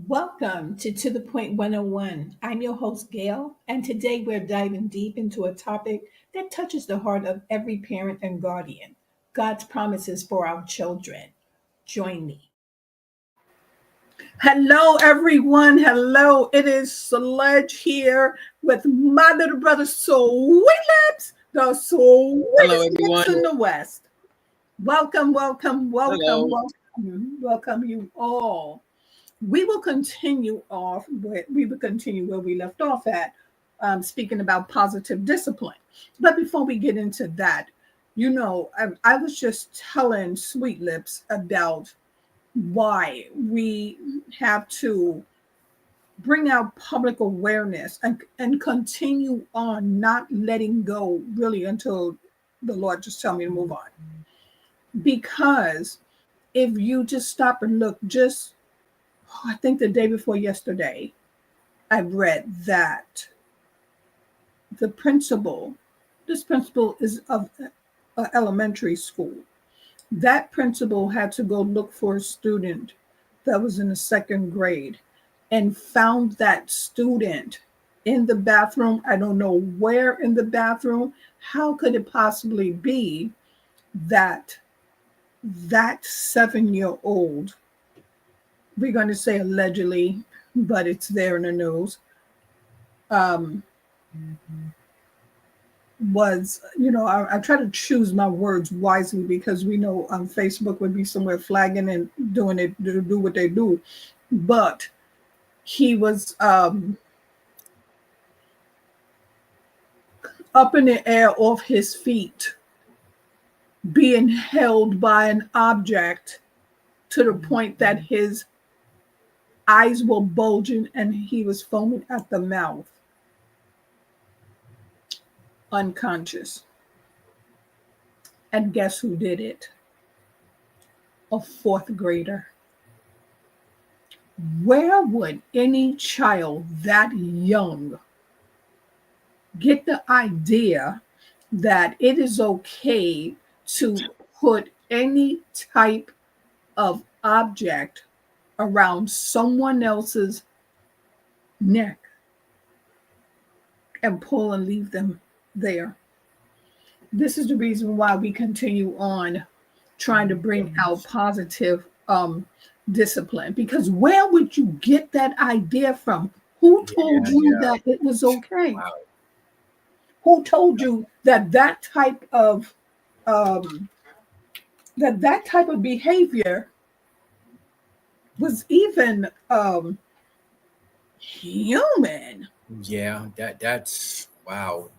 Welcome to the Point 101. I'm your host, Gail, and today we're diving deep into a topic that touches the heart of every parent and guardian: God's promises for our children. Join me. Hello, everyone. Hello. It is Sledge here with my little brother, Sweet Lips, the Hello, sweetest lips in everyone. the West. Welcome, welcome, welcome, Hello. welcome, welcome you all. We will continue where we left off at, speaking about positive discipline. But before we get into that, I was just telling Sweet Lips about why we have to bring out public awareness and continue on not letting go really until the Lord just tell me to move on. Because if you just stop and look, just I think the day before yesterday, I read that the principal, this principal is of elementary school. That principal had to go look for a student that was in the second grade and found that student in the bathroom. I don't know where in the bathroom. How could it possibly be that that 7-year old, we're going to say allegedly, but it's there in the news, um, was, I try to choose my words wisely because we know Facebook would be somewhere flagging and doing it to do what they do. But he was up in the air off his feet, being held by an object to the point that his eyes were bulging and he was foaming at the mouth, unconscious. And guess who did it? A fourth grader. Where would any child that young get the idea that it is okay to put any type of object around someone else's neck and pull and leave them there? This is the reason why we continue on trying to bring out positive discipline, because where would you get that idea from? Who told Yeah, you yeah. that it was okay? Wow. Who told you that um, that type of behavior was even human? Yeah, that's wow.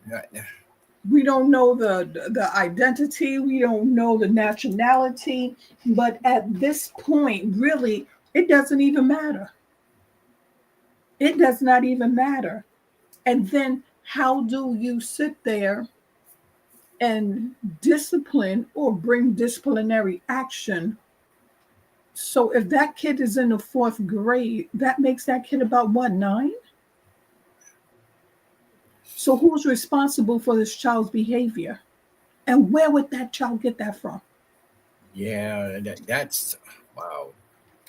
We don't know the identity, we don't know the nationality, but at this point, really, it doesn't even matter. It does not even matter. And then how do you sit there and discipline or bring disciplinary action? So if that kid is in the fourth grade, that makes that kid about what, 9? So who's responsible for this child's behavior? And where would that child get that from? Yeah, that's wow.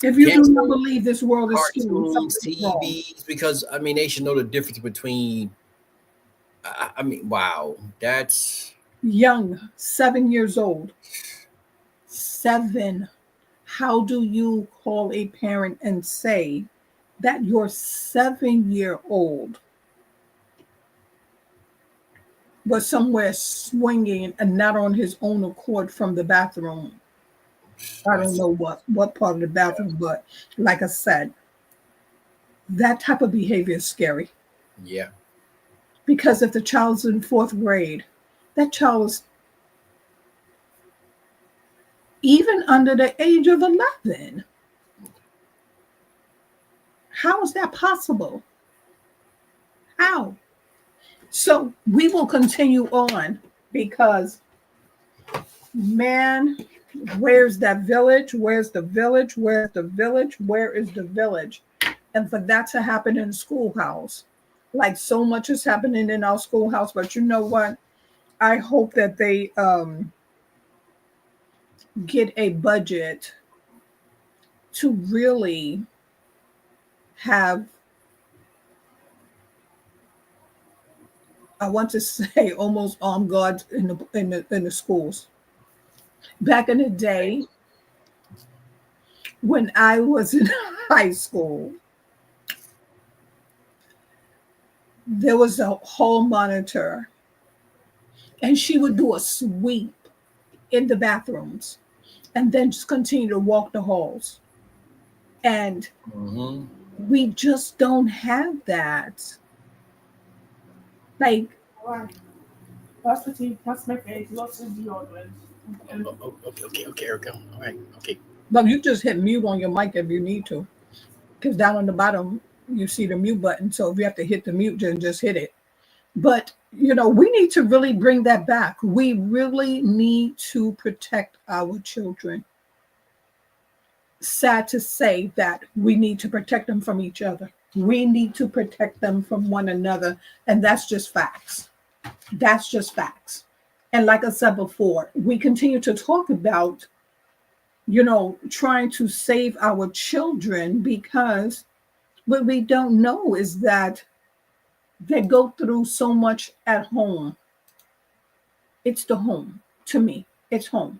If You you do can't not say believe this world is skewed, cartoons, something's wrong. TVs, because I mean they should know the difference between. I mean, wow, that's Young, 7 years old. 7. How do you call a parent and say that your 7-year old was somewhere swinging and not on his own accord from the bathroom? I don't that's know what part of the bathroom, but like I said, that type of behavior is scary, yeah, because if the child's in fourth grade, that child is even under the age of 11. How is that possible? How? So we will continue on because, man, where's that village? Where's the village? Where's the village? Where is the village? And for that to happen in the schoolhouse, like so much is happening in our schoolhouse. But you know what? I hope that they get a budget to really have, I want to say, almost armed guards in the schools. Back in the day, when I was in high school, there was a hall monitor, and she would do a sweep in the bathrooms and then just continue to walk the halls. And Mhm. we just don't have that. Like, Why? That's what he must make a lots of deodorant. Okay, Erica. All right, okay. but you just hit mute on your mic if you need to, because down on the bottom you see the mute button. So if you have to hit the mute, then just hit it. But we need to really bring that back. We really need to protect our children. Sad to say that we need to protect them from each other. We need to protect them from one another. And that's just facts. That's just facts. And like I said before, we continue to talk about, trying to save our children, because what we don't know is that they go through so much at home. It's the home. To me, it's home.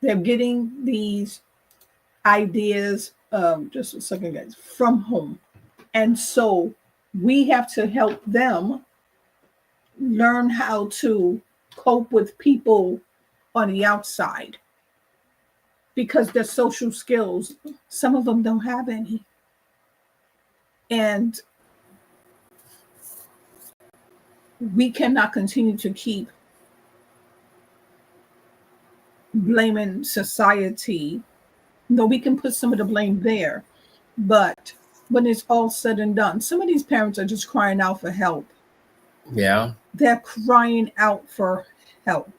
They're getting these ideas, just a second, guys, from home. And so we have to help them learn how to cope with people on the outside, because their social skills, some of them don't have any. And we cannot continue to keep blaming society. No, we can put some of the blame there, but when it's all said and done, some of these parents are just crying out for help. Yeah. They're crying out for help.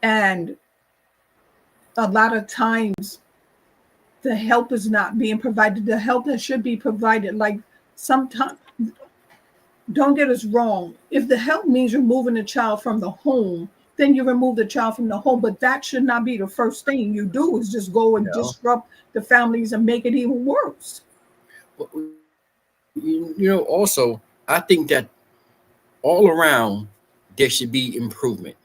And a lot of times the help is not being provided. The help that should be provided, like, sometimes, don't get us wrong, if the help means removing the child from the home, then you remove the child from the home. But that should not be the first thing you do, is just go and disrupt the families and make it even worse. Also, I think that all around there should be improvement.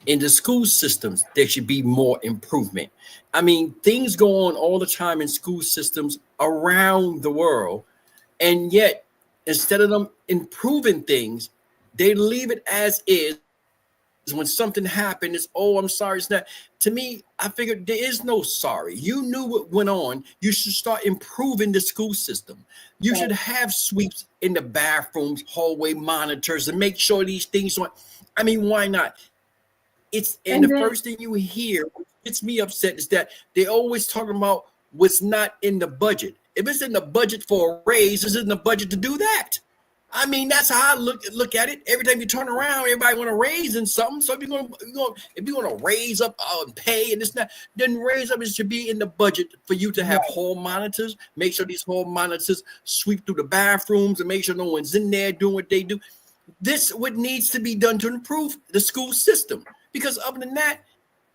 In the school systems, there should be more improvement. I mean, things go on all the time in school systems around the world, and yet instead of them improving things, they leave it as is. When something happened, it's, oh, I'm sorry, it's not. To me, I figured there is no sorry. You knew what went on. You should start improving the school system. You should have sweeps in the bathrooms, hallway monitors, and make sure these things are. I mean, why not? First thing you hear, what gets me upset, is that they always talking about what's not in the budget. If it's in the budget for a raise, it's in the budget to do that. I mean, that's how I look at it. Every time you turn around, everybody want to raise in something. So if you're gonna raise up pay and this and that, then raise up, it should be in the budget for you to have hall monitors. Make sure these hall monitors sweep through the bathrooms and make sure no one's in there doing what they do. This what needs to be done to improve the school system. Because other than that,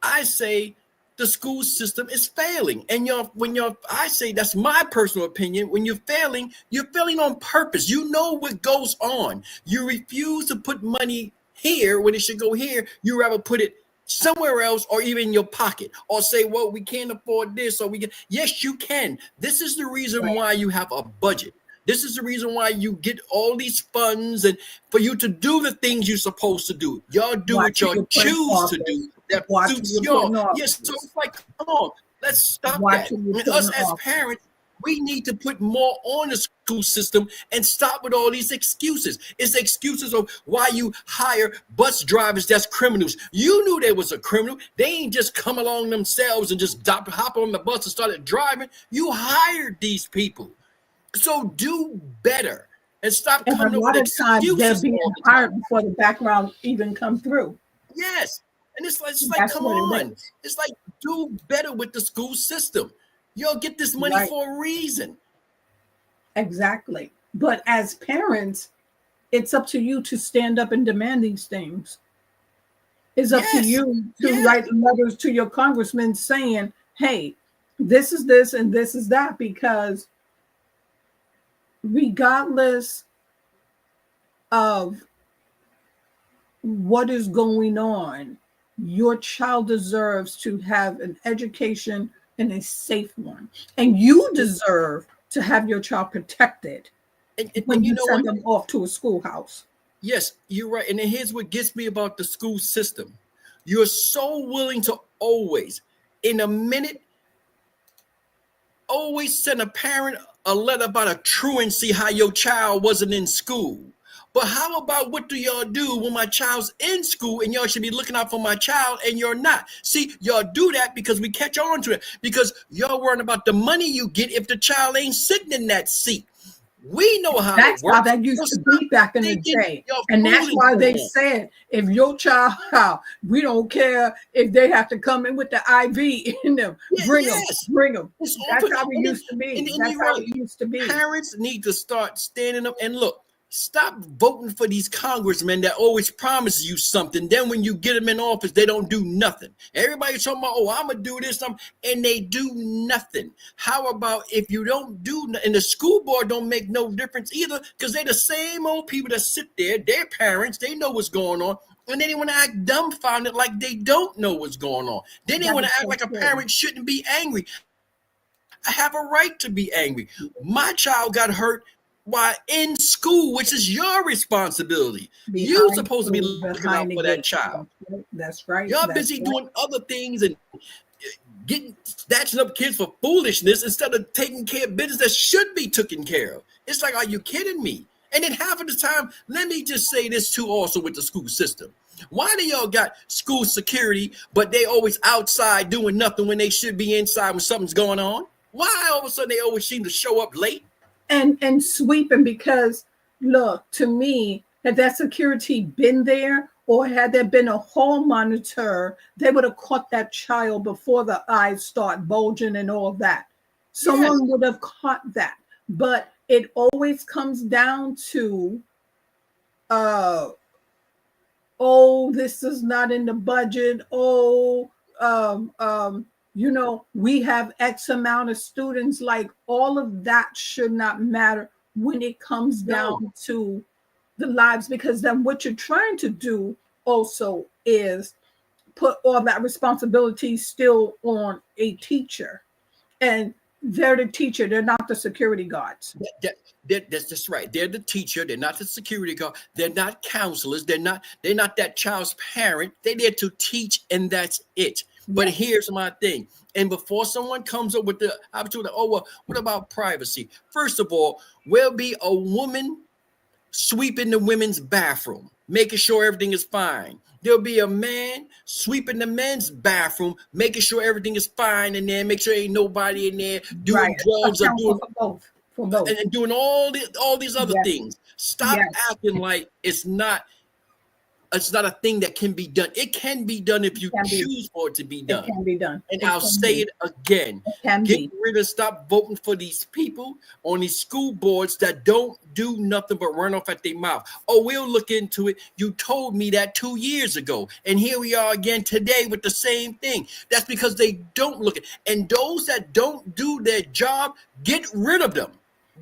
I say the school system is failing. And I say, that's my personal opinion. When you're failing on purpose. You know what goes on. You refuse to put money here when it should go here. You rather put it somewhere else, or even in your pocket, or say, well, we can't afford this, or we can. Yes, you can. This is the reason why you have a budget. This is the reason why you get all these funds, and for you to do the things you're supposed to do. Y'all do what y'all choose to do. That suits y'all. Yes, so it's like, come on, let's stop that. And us as parents, we need to put more on the school system and stop with all these excuses. It's excuses of why you hire bus drivers that's criminals. You knew they was a criminal. They ain't just come along themselves and just hop on the bus and started driving. You hired these people. So do better and stop coming up with excuses. They're being hired before the background even come through. Yes. And it's like, come on. It's like, do better with the school system. You'll get this money for a reason. Exactly. But as parents, it's up to you to stand up and demand these things. It's up to you to write letters to your congressman saying, hey, this is this and this is that, because regardless of what is going on, your child deserves to have an education and a safe one. And you deserve to have your child protected when And you you know send what? them off to a schoolhouse. Yes, you're right. And then here's what gets me about the school system. You're so willing to always, in a minute, always send a parent a letter about a truancy how your child wasn't in school. But how about what do y'all do when my child's in school and y'all should be looking out for my child and you're not? See, y'all do that because we catch on to it because y'all worrying about the money you get if the child ain't sitting in that seat. We know how it That's how works. that used So to stop be back in the thinking day. you're And that's fooling why they someone. said, if your child, we don't care if they have to come in with the IV in them, bring them, Yes, bring them. it's That's open. how it And, used to be. and That's you're how right. it used to be. Parents need to start standing up and look. Stop voting for these congressmen that always promise you something. Then when you get them in office, they don't do nothing. Everybody's talking about, oh, I'm going to do this, and they do nothing. How about if you don't do, and the school board don't make no difference either, because they're the same old people that sit there, their parents, they know what's going on. And then they want to act dumbfounded like they don't know what's going on. Then they That want is to act so like a true. parent shouldn't be angry. I have a right to be angry. My child got hurt while in school, which is your responsibility. You're supposed to be looking out behind the for that gate. child. That's right. Y'all That's busy right. doing other things and getting snatching up kids for foolishness instead of taking care of business that should be taken care of. It's like, are you kidding me? And then half of the time, let me just say this too also with the school system. Why do y'all got school security, but they always outside doing nothing when they should be inside when something's going on? Why all of a sudden they always seem to show up late? And sweeping, because look, to me, had that security been there, or had there been a hall monitor, they would have caught that child before the eyes start bulging and all that. Someone Yes. would have caught that. But it always comes down to uh oh, this is not in the budget. Oh, we have X amount of students. Like, all of that should not matter when it comes No. down to the lives, because then what you're trying to do also is put all that responsibility still on a teacher. And they're the teacher, they're not the security guards. That's just right. They're the teacher. They're not the security guard. They're not counselors. They're not that child's parent. They're there to teach, and that's it. But here's my thing. And before someone comes up with the opportunity, oh, well, what about privacy? First of all, will be a woman sweeping the women's bathroom, making sure everything is fine. There'll be a man sweeping the men's bathroom, making sure everything is fine in there, make sure ain't nobody in there doing drugs or doing for both. and doing all these other things. Stop acting like it's not a thing that can be done. It can be done if you choose for it to be done. It can be done. And I'll say it again. Get rid of, stop voting for these people on these school boards that don't do nothing but run off at their mouth. Oh, we'll look into it. You told me that 2 years ago. And here we are again today with the same thing. That's because they don't look at. And those that don't do their job, get rid of them.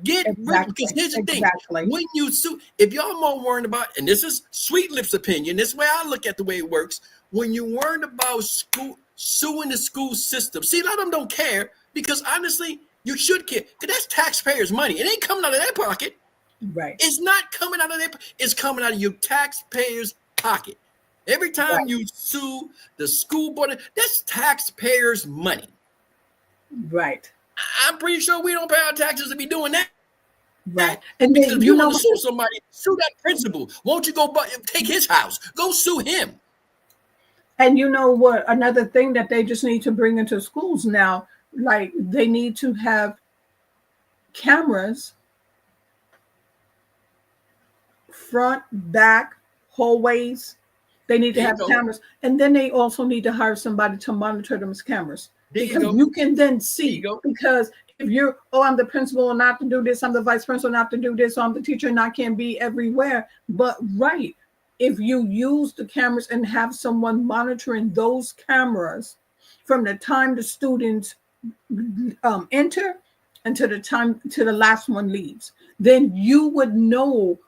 Get rid, because here's the thing. When you sue, if y'all more worried about, and this is Sweet Lips' opinion, this way I look at the way it works. When you worried about suing the school system, see, a lot of them don't care, because honestly, you should care, because that's taxpayers' money. It ain't coming out of their pocket. Right. It's not coming out of their, it's coming out of your taxpayers' pocket. Every time you sue the school board, that's taxpayers' money. Right. I'm pretty sure we don't pay our taxes to be doing that. Right. And because if you want to sue somebody, sue that principal. Won't you go take his house? Go sue him. And you know what? Another thing that they just need to bring into schools now, like they need to have cameras front, back, hallways. They need to have cameras. And then they also need to hire somebody to monitor those cameras. Because you can then see, because if you're, oh, I'm the principal and I have to do this, I'm the vice principal and I have to do this, so I'm the teacher and I can't be everywhere. But if you use the cameras and have someone monitoring those cameras from the time the students enter until the time till the last one leaves. Then you would know,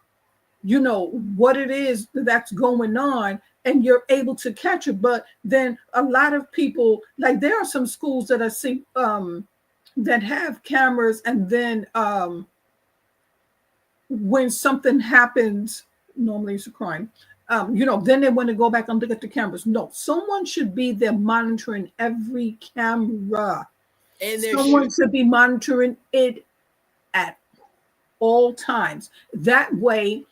what it is that's going on, and you're able to catch it. But then a lot of people, like there are some schools that I see that have cameras, and then when something happens, normally it's a crime, then they want to go back and look at the cameras. No, someone should be there monitoring every camera. And Someone should be monitoring it at all times. That way,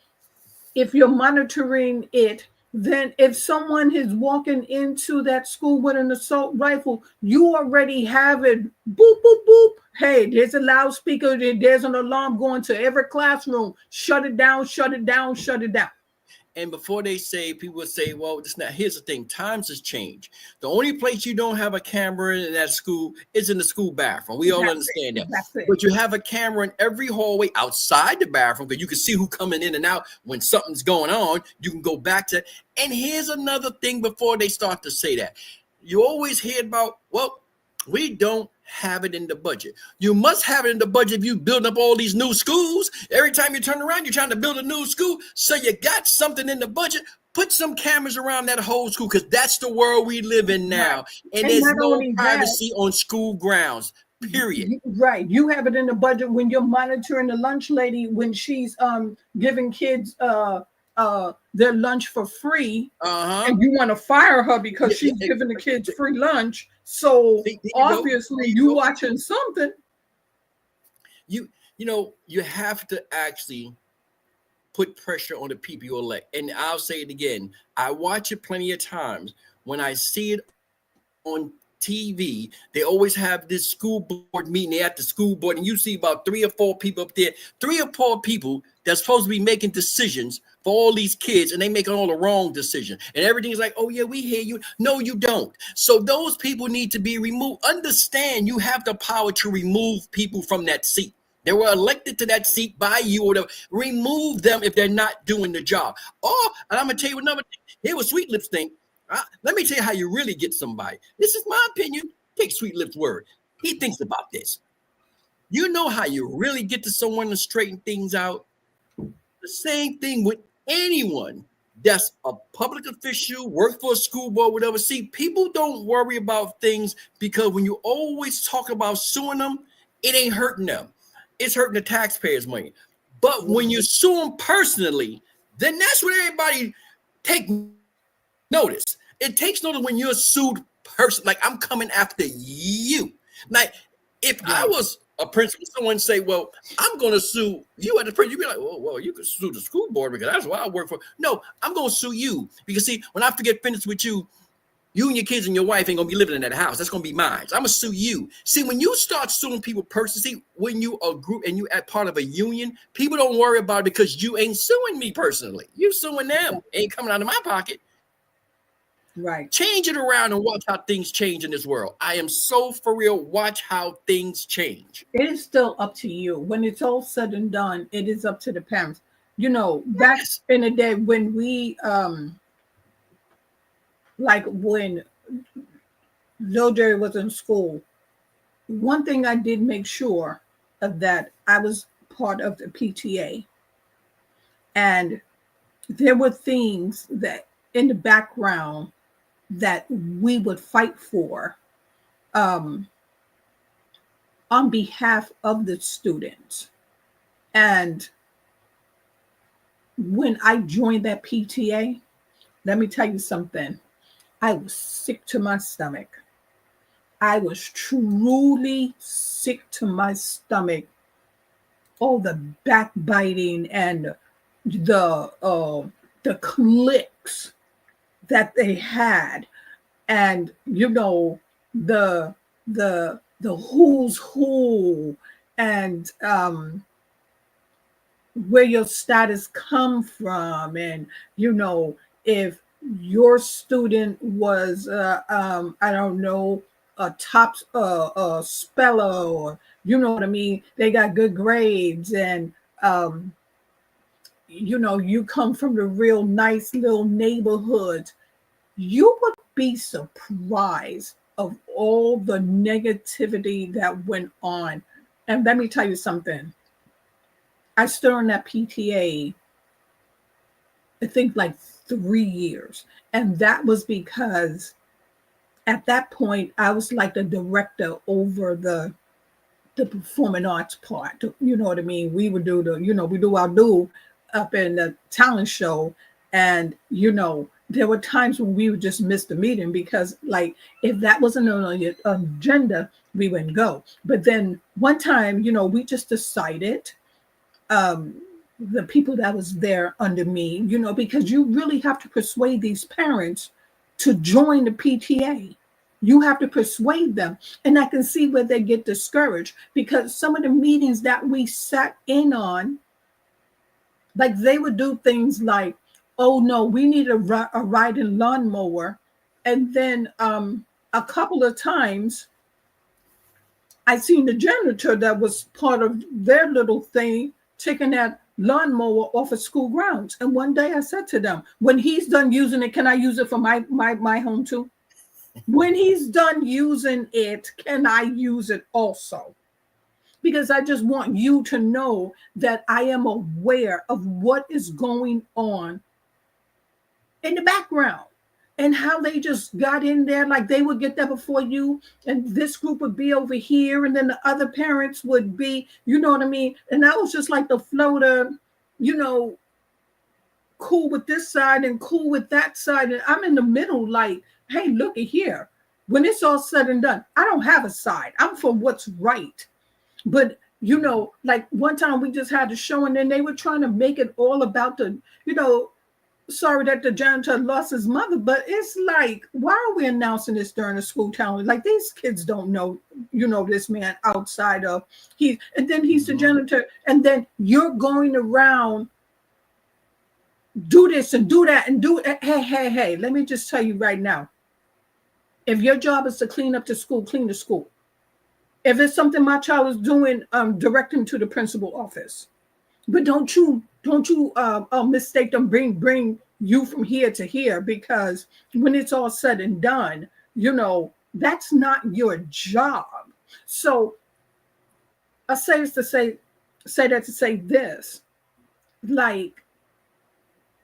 if you're monitoring it, then if someone is walking into that school with an assault rifle, you already have it. Boop, boop, boop. Hey, there's a loudspeaker. There's an alarm going to every classroom. Shut it down, shut it down, shut it down. And before they say, people would say, well, it's not. Here's the thing. Times has changed. The only place you don't have a camera in that school is in the school bathroom. We all understand that. But you have a camera in every hallway outside the bathroom because you can see who coming in and out. When something's going on, you can go back to. And here's another thing before they start to say that. You always hear about, well, we don't have it in the budget. You must have it in the budget if you build up all these new schools. Every time you turn around, you're trying to build a new school. So you got something in the budget. Put some cameras around that whole school, because that's the world we live in now. Right. And there's no privacy on school grounds, period. Right. You have it in the budget when you're monitoring the lunch lady when she's giving kids their lunch for free, and you want to fire her because she's giving the kids free lunch. So obviously you watching something. You have to actually put pressure on the people you elect. And I'll say it again. I watch it plenty of times. When I see it on TV, they always have this school board meeting. They're at the school board, and you see about 3 or 4 people up there, 3 or 4 people that's supposed to be making decisions for all these kids, and they making all the wrong decisions. And everything's like, oh yeah, we hear you. No, you don't. So those people need to be removed. Understand, you have the power to remove people from that seat. They were elected to that seat by you, or whatever. Remove them if they're not doing the job. Oh, and I'm gonna tell you another thing. Here was Sweet Lips thing. Let me tell you how you really get somebody. This is my opinion. Take Sweet Lips' word. He thinks about this. You know how you really get to someone to straighten things out? The same thing with anyone that's a public official, work for a school board, whatever. See, people don't worry about things because when you always talk about suing them, it ain't hurting them. It's hurting the taxpayers' money. But when you sue them personally, then that's when everybody take notice. It takes notice when you're sued personally. Like, I'm coming after you. Like, if I was a principal, someone say, well, I'm going to sue you at the principal. You'd be like, well, you could sue the school board because that's what I work for. No, I'm going to sue you because, see, when I get finished with you, you and your kids and your wife ain't going to be living in that house. That's going to be mine. So I'm going to sue you. See, when you start suing people personally, see, when you are a group and you at part of a union, people don't worry about it because you ain't suing me personally. You suing them. Ain't coming out of my pocket. Right. Change it around and watch how things change in this world. I am so for real. Watch how things change. It is still up to you. When it's all said and done, it is up to the parents. Back in the day when we, like when Lil Jerry was in school, one thing I did make sure of that, I was part of the PTA. And there were things that in the background that we would fight for on behalf of the students. And when I joined that PTA, let me tell you something. I was sick to my stomach. I was truly sick to my stomach. All the backbiting and the cliques that they had, and the who's who, and where your status come from, and if your student was I don't know, a top speller, or what I mean, they got good grades, and you come from the real nice little neighborhood, you would be surprised of all the negativity that went on And let me tell you something. I stood on that PTA, I think like 3 years. And that was because at that point I was like the director over the performing arts part. You know what I mean? We would do we do our do up in the talent show. And, there were times when we would just miss the meeting because, like, if that wasn't on your agenda, we wouldn't go. But then one time, we just decided, the people that was there under me, because you really have to persuade these parents to join the PTA. You have to persuade them. And I can see where they get discouraged because some of the meetings that we sat in on, like they would do things like, oh no, we need a riding lawnmower. And then a couple of times I seen the janitor that was part of their little thing taking that lawnmower off of school grounds. And one day I said to them, when he's done using it, can I use it for my home too? When he's done using it, can I use it also? Because I just want you to know that I am aware of what is going on in the background and how they just got in there. Like they would get there before you and this group would be over here. And then the other parents would be, you know what I mean? And that was just like the floater, cool with this side and cool with that side. And I'm in the middle like, hey, look at here. When it's all said and done, I don't have a side. I'm for what's right. But, like one time we just had a show and then they were trying to make it all about the, sorry that the janitor lost his mother, but it's like, why are we announcing this during the school talent? Like these kids don't know, this man outside of and then he's the janitor. And then you're going around, do this and do that and do it. Hey, let me just tell you right now. If your job is to clean up the school, clean the school. If it's something my child is doing, direct him to the principal office. But don't you mistake them, bring you from here to here, because when it's all said and done, that's not your job. So I say this to say that to say this, like,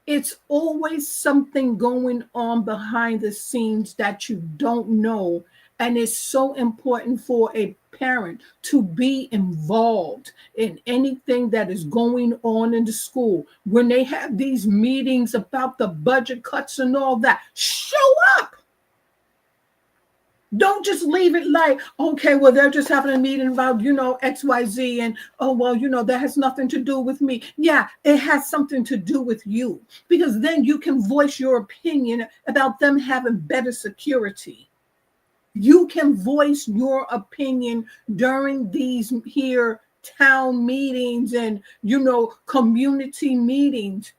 it's always something going on behind the scenes that you don't know. And it's so important for a parent to be involved in anything that is going on in the school. When they have these meetings about the budget cuts and all that, show up. Don't just leave it like, okay, well, they're just having a meeting about, XYZ and, oh, well, that has nothing to do with me. Yeah, it has something to do with you, because then you can voice your opinion about them having better security. You can voice your opinion during these here town meetings and, community meetings.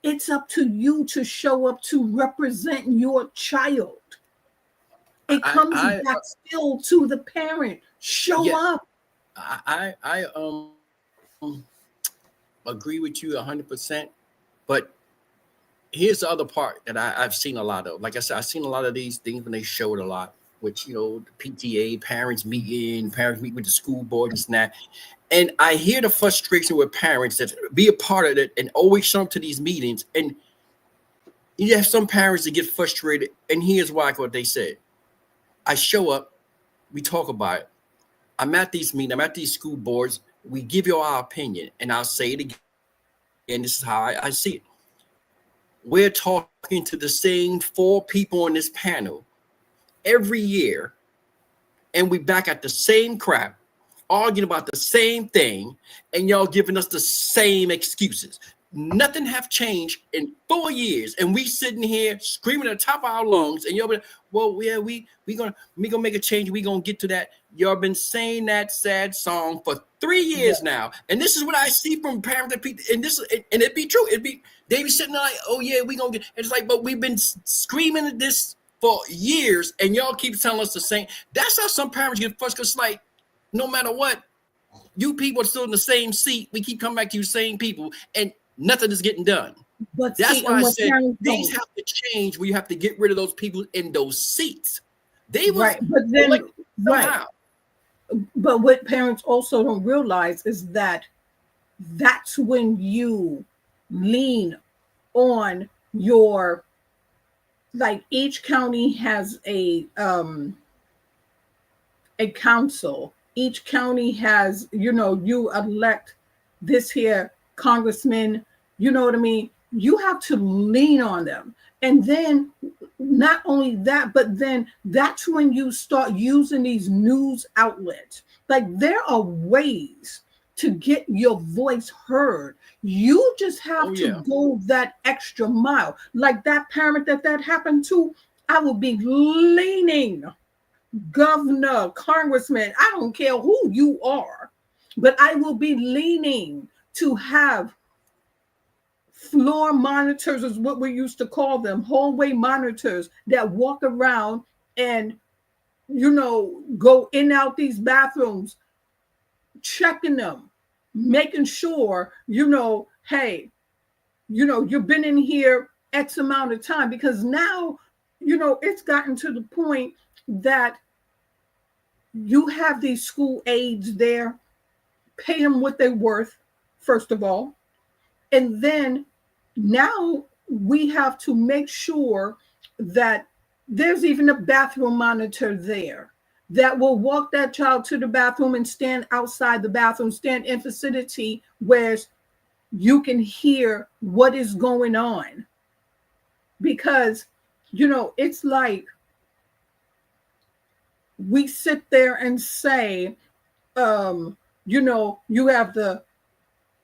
It's up to you to show up to represent your child. It comes back still to the parent. Show up. I agree with you 100%. But here's the other part that I've seen a lot of. Like I said, I've seen a lot of these things when they show it a lot, which, the PTA, parents meet with the school board and that. And I hear the frustration with parents that be a part of it and always show up to these meetings. And you have some parents that get frustrated. And here's why, what they said. I show up, we talk about it. I'm at these meetings, I'm at these school boards, we give you our opinion, and I'll say it again, and this is how I see it. We're talking to the same 4 people on this panel every year, and we back at the same crap, arguing about the same thing, and y'all giving us the same excuses. Nothing have changed in 4 years, and we sitting here screaming at the top of our lungs, and y'all been, well, yeah, we gonna make a change. We gonna get to that. Y'all been saying that sad song for 3 years now, and this is what I see from parents and people. And it be true. They be sitting there like, oh yeah, we gonna get. And it's like, but we've been screaming at this for years, and y'all keep telling us the same. That's how some parents get frustrated. Because like, no matter what, you people are still in the same seat. We keep coming back to you same people, and nothing is getting done. But that's why I said things have to change, where you have to get rid of those people in those seats. They were right, but then right. But what parents also don't realize is that that's when you lean on your, like, each county has a council. Each county has, you elect this here congressman, you know what I mean? You have to lean on them. And then not only that, but then that's when you start using these news outlets. Like, there are ways to get your voice heard. You just have Oh to yeah. go that extra mile. Like that parent that happened to, I would be leaning, governor, congressman, I don't care who you are, but I will be leaning to have floor monitors, is what we used to call them, hallway monitors that walk around and, go in and out these bathrooms, checking them, making sure, hey, you've been in here X amount of time, because now, it's gotten to the point that you have these school aides there, pay them what they're worth, first of all. And then now we have to make sure that there's even a bathroom monitor there that will walk that child to the bathroom and stand outside the bathroom, stand in vicinity where you can hear what is going on. Because, it's like we sit there and say, you have the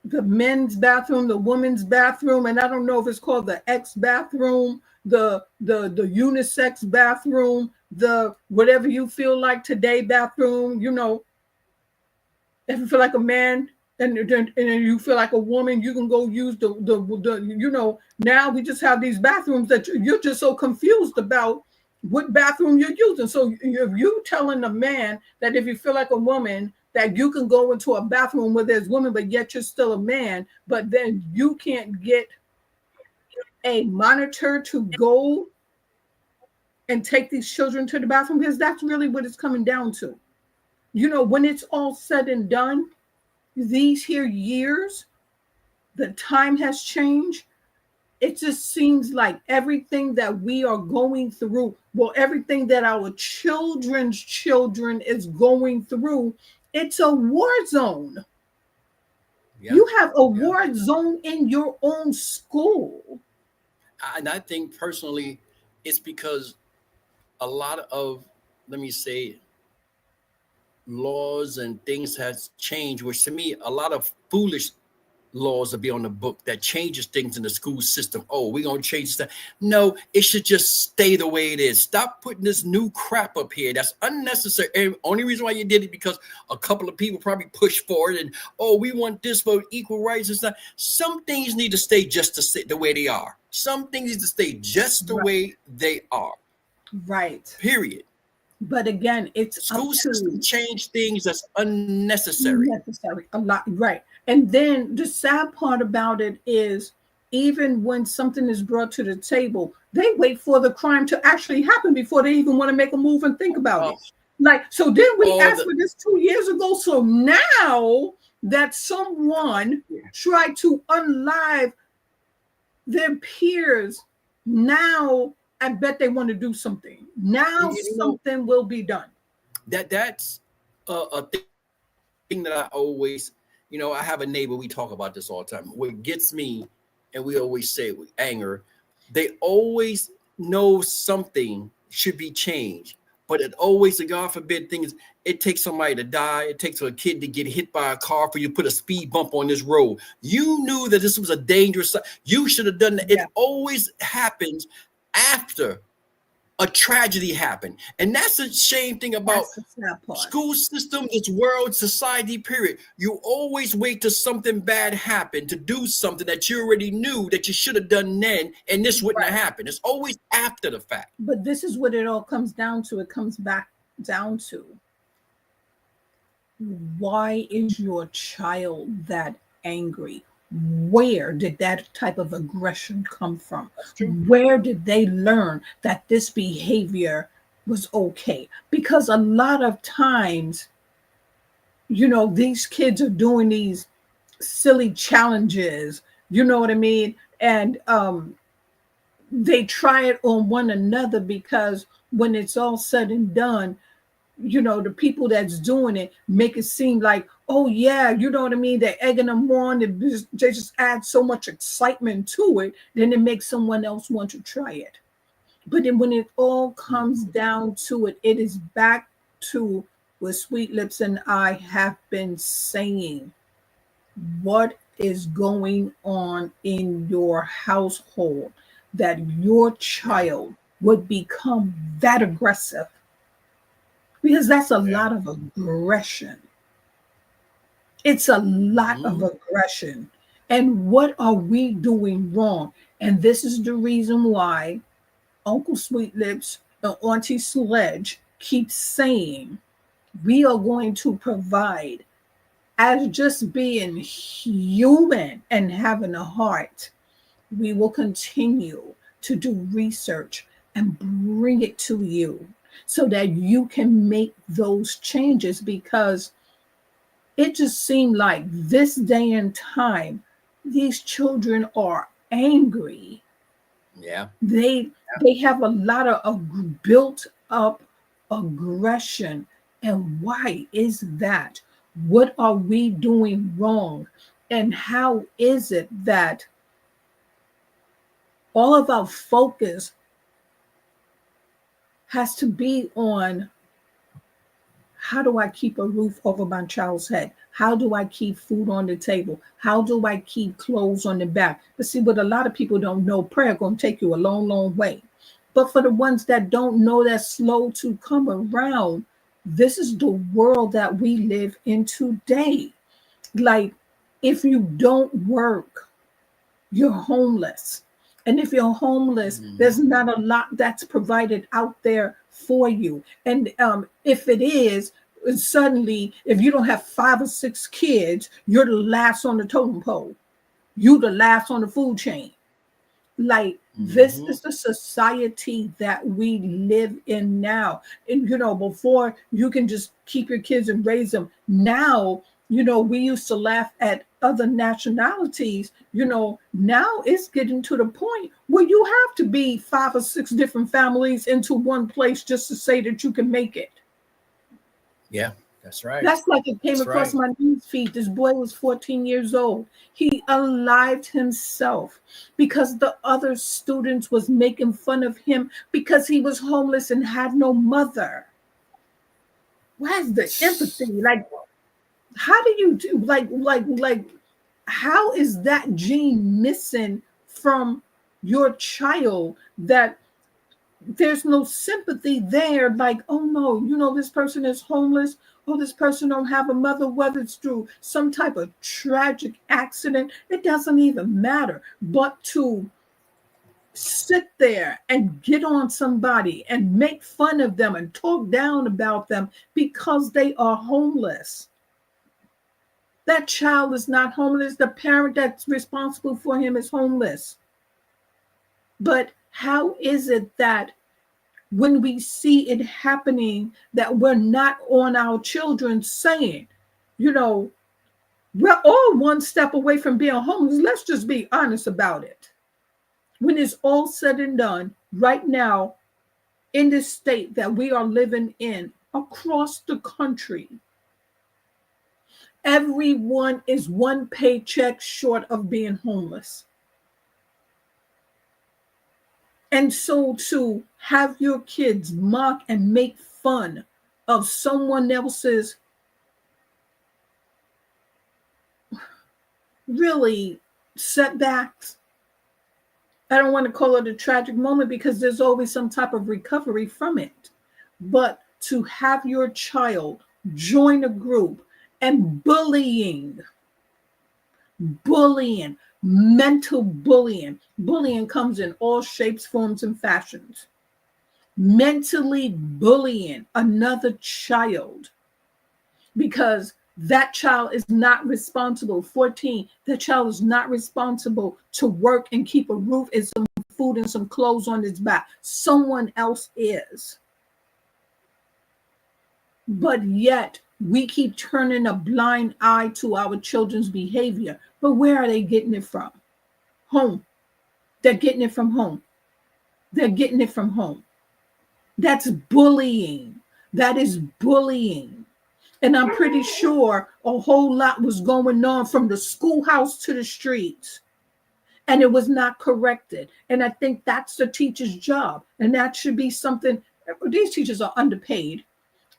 men's bathroom, the women's bathroom, and I don't know if it's called the X bathroom, the unisex bathroom, the whatever you feel like today bathroom. If you feel like a man and you feel like a woman, you can go use the now we just have these bathrooms that you're just so confused about what bathroom you're using. So if you telling a man that if you feel like a woman, that you can go into a bathroom where there's women, but yet you're still a man, but then you can't get a monitor to go and take these children to the bathroom, because that's really what it's coming down to. When it's all said and done, these here years, the time has changed. It just seems like everything that we are going through, well, everything that our children's children is going through, it's a war zone. Yeah. You have a war zone in your own school. And I think personally, it's because a lot of, let me say, laws and things has changed, which to me, a lot of foolish laws will be on the book that changes things in the school system. Oh, we're going to change that. No, it should just stay the way it is. Stop putting this new crap up here. That's unnecessary. And only reason why you did it because a couple of people probably pushed for it and, oh, we want this for equal rights and stuff. Some things need to stay just to stay the way they are. Some things need to stay just the way they are. Right. Period. But again, it's school system change things that's unnecessary. A lot, right. And then the sad part about it is, even when something is brought to the table, they wait for the crime to actually happen before they even want to make a move and think about it. Like, so then we asked for this 2 years ago. So now that someone tried to unalive their peers, now I bet they want to do something. Now something will be done. That's a thing that I always, I have a neighbor, we talk about this all the time. What gets me, and we always say with anger, they always know something should be changed. But it always, God forbid, things, it takes somebody to die. It takes a kid to get hit by a car for you to put a speed bump on this road. You knew that this was a dangerous, you should have done that. It always happens after a tragedy happened. And that's the shame thing about school system, this world, society, period. You always wait till something bad happened to do something that you already knew that you should have done then, and this wouldn't have happened. It's always after the fact. But this is what it all comes down to. It comes back down to, why is your child that angry? Where did that type of aggression come from? Where did they learn that this behavior was okay? Because a lot of times these kids are doing these silly challenges, you know what I mean? And they try it on one another because when it's all said and done, the people that's doing it make it seem like, oh yeah, you know what I mean? They're egging them on. They just add so much excitement to it, then it makes someone else want to try it. But then when it all comes down to it, it is back to what Sweet Lips and I have been saying. What is going on in your household that your child would become that aggressive? Because that's a lot of aggression. It's a lot of aggression. And what are we doing wrong? And this is the reason why Uncle Sweet Lips and Auntie Sledge keep saying we are going to provide, as just being human and having a heart. We will continue to do research and bring it to you so that you can make those changes, because it just seemed like this day and time, these children are angry. Yeah. They have a lot of built up aggression. And why is that? What are we doing wrong? And how is it that all of our focus has to be on, how do I keep a roof over my child's head? How do I keep food on the table? How do I keep clothes on the back? But see, what a lot of people don't know, prayer going to take you a long, long way. But for the ones that don't know, that's slow to come around, this is the world that we live in today. Like, if you don't work, you're homeless. And if you're homeless, there's not a lot that's provided out there for you. And if it is, suddenly, if you don't have 5 or 6 kids, you're the last on the totem pole. You the last on the food chain. Like, this is the society that we live in now. And, before you can just keep your kids and raise them. Now, we used to laugh at other nationalities. Now it's getting to the point where you have to be 5 or 6 different families into one place just to say that you can make it. Yeah, that's right. That's like it came across my news feed. This boy was 14 years old. He unalived himself because the other students was making fun of him because he was homeless and had no mother. Where's the empathy? Like, how do you do, like how is that gene missing from your child, that there's no sympathy there? Like, oh no, this person is homeless. Oh, this person don't have a mother, whether it's through some type of tragic accident, it doesn't even matter. But to sit there and get on somebody and make fun of them and talk down about them because they are homeless. That child is not homeless. The parent that's responsible for him is homeless. But how is it that when we see it happening, that we're not on our children saying, we're all one step away from being homeless? Let's just be honest about it. When it's all said and done, right now, in this state that we are living in across the country, everyone is one paycheck short of being homeless. And so to have your kids mock and make fun of someone else's really setbacks, I don't want to call it a tragic moment because there's always some type of recovery from it. But to have your child join a group and bullying, mental bullying. Bullying comes in all shapes, forms, and fashions. Mentally bullying another child because that child is not responsible. 14, that child is not responsible to work and keep a roof and some food and some clothes on his back. Someone else is. But yet We keep turning a blind eye to our children's behavior. But where are they getting it from? Home. They're getting it from home. They're getting it from home. That's bullying. That is bullying. And I'm pretty sure a whole lot was going on from the schoolhouse to the streets. And it was not corrected. And I think that's the teacher's job. And that should be something. These teachers are underpaid.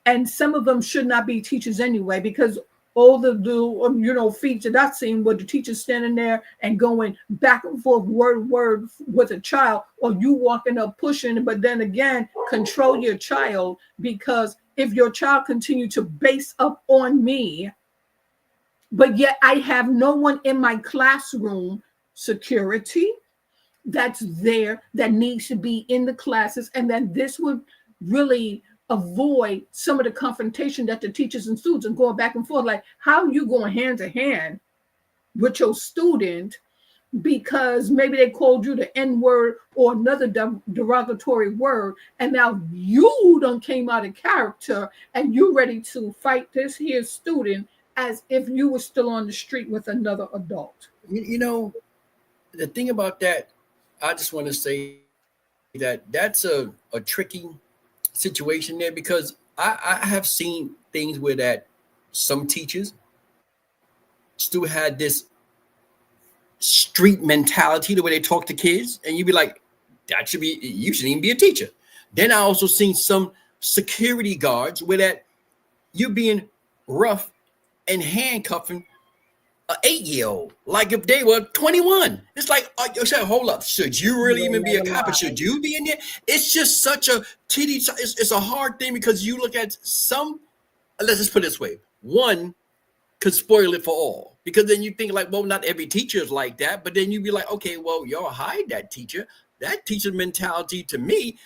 And some of them should not be teachers anyway, because all the feats that I've seen where the teacher's standing there and going back and forth word with a child, or you walking up pushing, but then again, control your child, because if your child continue to base up on me, but yet I have no one in my classroom, security that's there that needs to be in the classes, and then this would really avoid some of the confrontation that the teachers and students are going back and forth. Like, how are you going hand to hand with your student because maybe they called you the N-word or another derogatory word, and now you done came out of character and you ready to fight this here student as if you were still on the street with another adult. The thing about that, I just want to say that that's a tricky situation there, because I have seen things where that some teachers still had this street mentality, the way they talk to kids, and you'd be like, you shouldn't even be a teacher. Then I also seen some security guards where that you're being rough and handcuffing an 8-year-old, like if they were 21. It's like, hold up, should you really even be a cop? Should you be in there? It's just such a tedious. It's a hard thing, because you look at some. Let's just put it this way: one could spoil it for all, because then you think like, well, not every teacher is like that. But then you'd be like, okay, well, y'all hide that teacher. That teacher mentality, to me,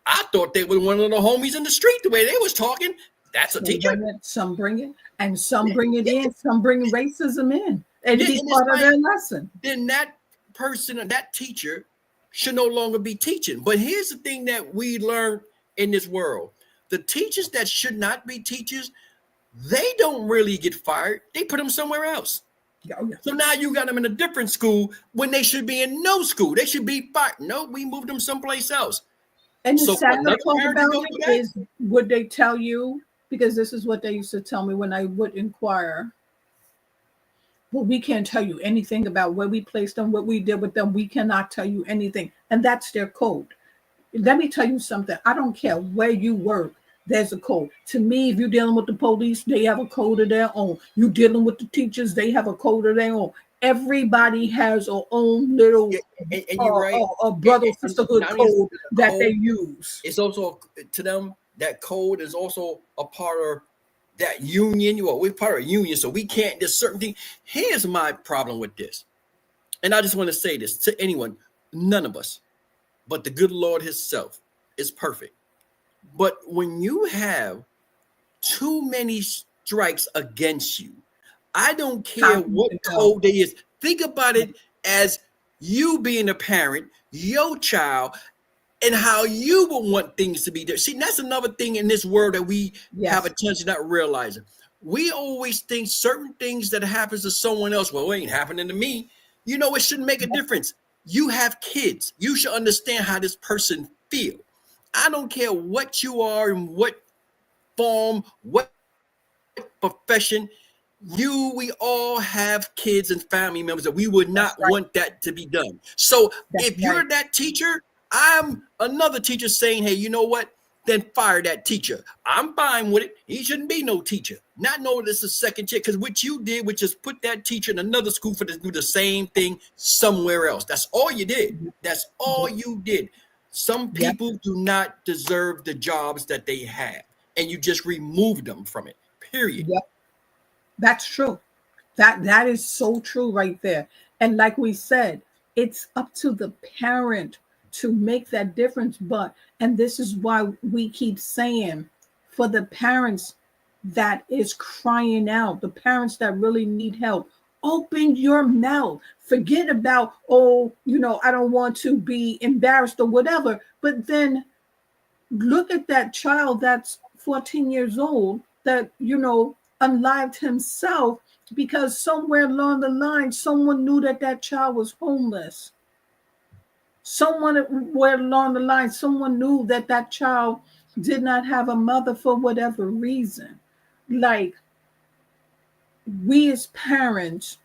I thought they were one of the homies in the street. The way they was talking. That's a teacher. Some bring it, and some bring it in. Some bring racism in, and it's part of their lesson. Then that person or that teacher should no longer be teaching. But here's the thing that we learn in this world: the teachers that should not be teachers, they don't really get fired. They put them somewhere else. Oh, yeah. So now you got them in a different school when they should be in no school. They should be fired. No, we moved them someplace else. And the sad part about it is, would they tell you? Because this is what they used to tell me when I would inquire. Well, we can't tell you anything about where we placed them, what we did with them. We cannot tell you anything. And that's their code. Let me tell you something. I don't care where you work. There's a code. To me, if you're dealing with the police, they have a code of their own. You're dealing with the teachers, they have a code of their own. Everybody has their own little and you're right. brother sisterhood code that they use. It's also, to them, that code is also a part of that union. Well, we're part of a union, so we can't. There's certain things. Here's my problem with this, and I just want to say this to anyone: none of us, but the good Lord Himself, is perfect. But when you have too many strikes against you, I don't care what code there is. Think about it as you being a parent, your child, and how you would want things to be there. See, that's another thing in this world that we have a tendency not realizing. We always think certain things that happens to someone else, well, it ain't happening to me. It shouldn't make a difference. You have kids. You should understand how this person feels. I don't care what you are and what form, what profession. We all have kids and family members that we would not want that to be done. So if you're that teacher, I'm another teacher saying, hey, you know what? Then fire that teacher. I'm fine with it. He shouldn't be no teacher. Not know this is a second check, because what you did was just put that teacher in another school for to do the same thing somewhere else. That's all you did. That's all you did. Some people do not deserve the jobs that they have, and you just removed them from it. Period. Yep. That's true. That is so true right there. And like we said, it's up to the parent to make that difference. And this is why we keep saying, for the parents that is crying out, the parents that really need help, open your mouth. Forget about, I don't want to be embarrassed or whatever. But then look at that child that's 14 years old that, unlived himself because somewhere along the line, someone knew that that child was homeless. Somewhere along the line, someone knew that that child did not have a mother for whatever reason. Like, we as parents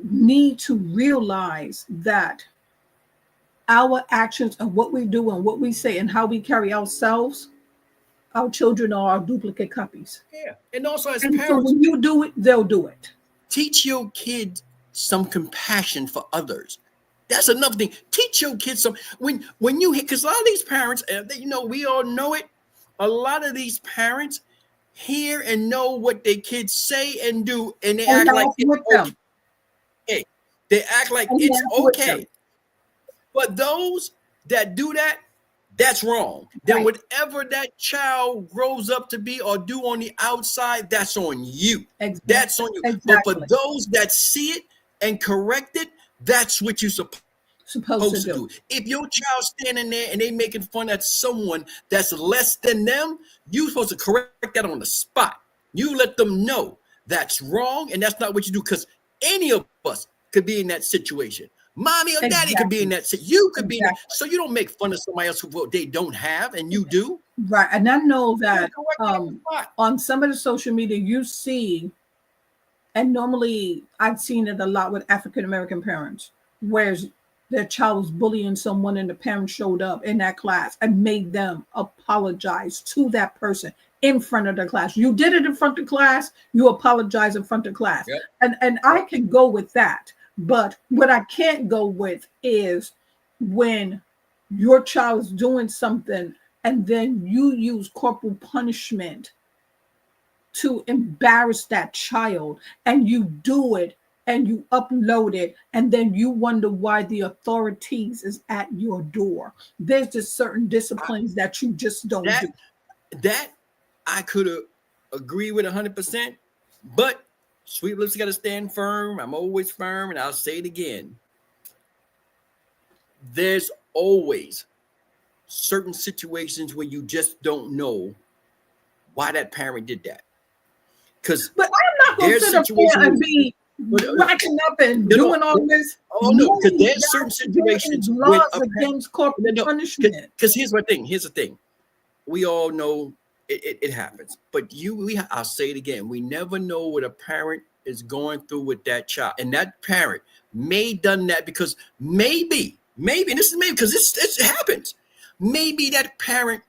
need to realize that our actions and what we do and what we say and how we carry ourselves, our children are our duplicate copies. Yeah. And also as And so parents, when you do it, they'll do it. teach your kids some compassion for others. That's another thing. Teach your kids some when you hit, because a lot of these parents, we all know it. A lot of these parents hear and know what their kids say and do, and they act like it's okay. They act like it's okay. But those that do that, that's wrong. Then whatever that child grows up to be or do on the outside, that's on you. Exactly. That's on you. Exactly. But for those that see it and correct it, that's what you're supposed to do. If your child standing there and they making fun at someone that's less than them, you're supposed to correct that on the spot. You let them know that's wrong and that's not what you do, because any of us could be in that situation. Mommy or daddy could be in that situation. You could be in that. So you don't make fun of somebody else for what they don't have and you do. Right. And I know that on some of the social media you see, and normally I've seen it a lot with African-American parents, where their child was bullying someone and the parent showed up in that class and made them apologize to that person in front of the class. You did it in front of class, you apologize in front of class. Yep. And I can go with that. But what I can't go with is when your child is doing something and then you use corporal punishment to embarrass that child, and you do it and you upload it, and then you wonder why the authorities is at your door. There's just certain disciplines that you just don't do. That I could agree with 100%, but Sweet Lips got to stand firm. I'm always firm, and I'll say it again. There's always certain situations where you just don't know why that parent did that. But I'm not going to sit up there and be racking up and doing all this. Oh no, because there's certain situations laws against corporal punishment. Because here's the thing. We all know it happens, but I'll say it again. We never know what a parent is going through with that child, and that parent may done that because maybe, and this is maybe because it happens. Maybe that parent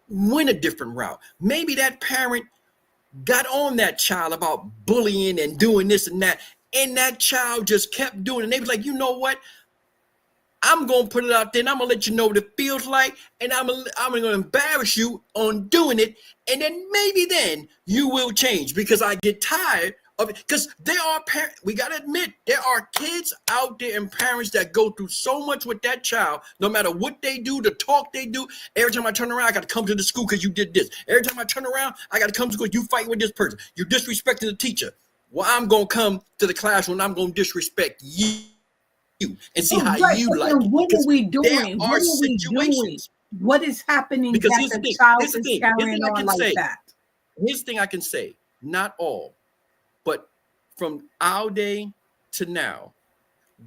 went a different route. Maybe that parent got on that child about bullying and doing this and that, and that child just kept doing it. And they was like, you know what? I'm going to put it out there and I'm going to let you know what it feels like. And I'm going to embarrass you on doing it. And then maybe then you will change, because I get tired of it. Because there are parents, we got to admit, there are kids out there and parents that go through so much with that child, no matter what they do, the talk they do. Every time I turn around, I got to come to the school because you did this. Every time I turn around, I got to come to school. You fighting with this person. You disrespecting the teacher. Well, I'm going to come to the classroom and I'm going to disrespect you and see how you like it. What are we doing? What are we doing? What is happening because that the child is carrying on like that? Here's the thing I can say, not all, but from our day to now,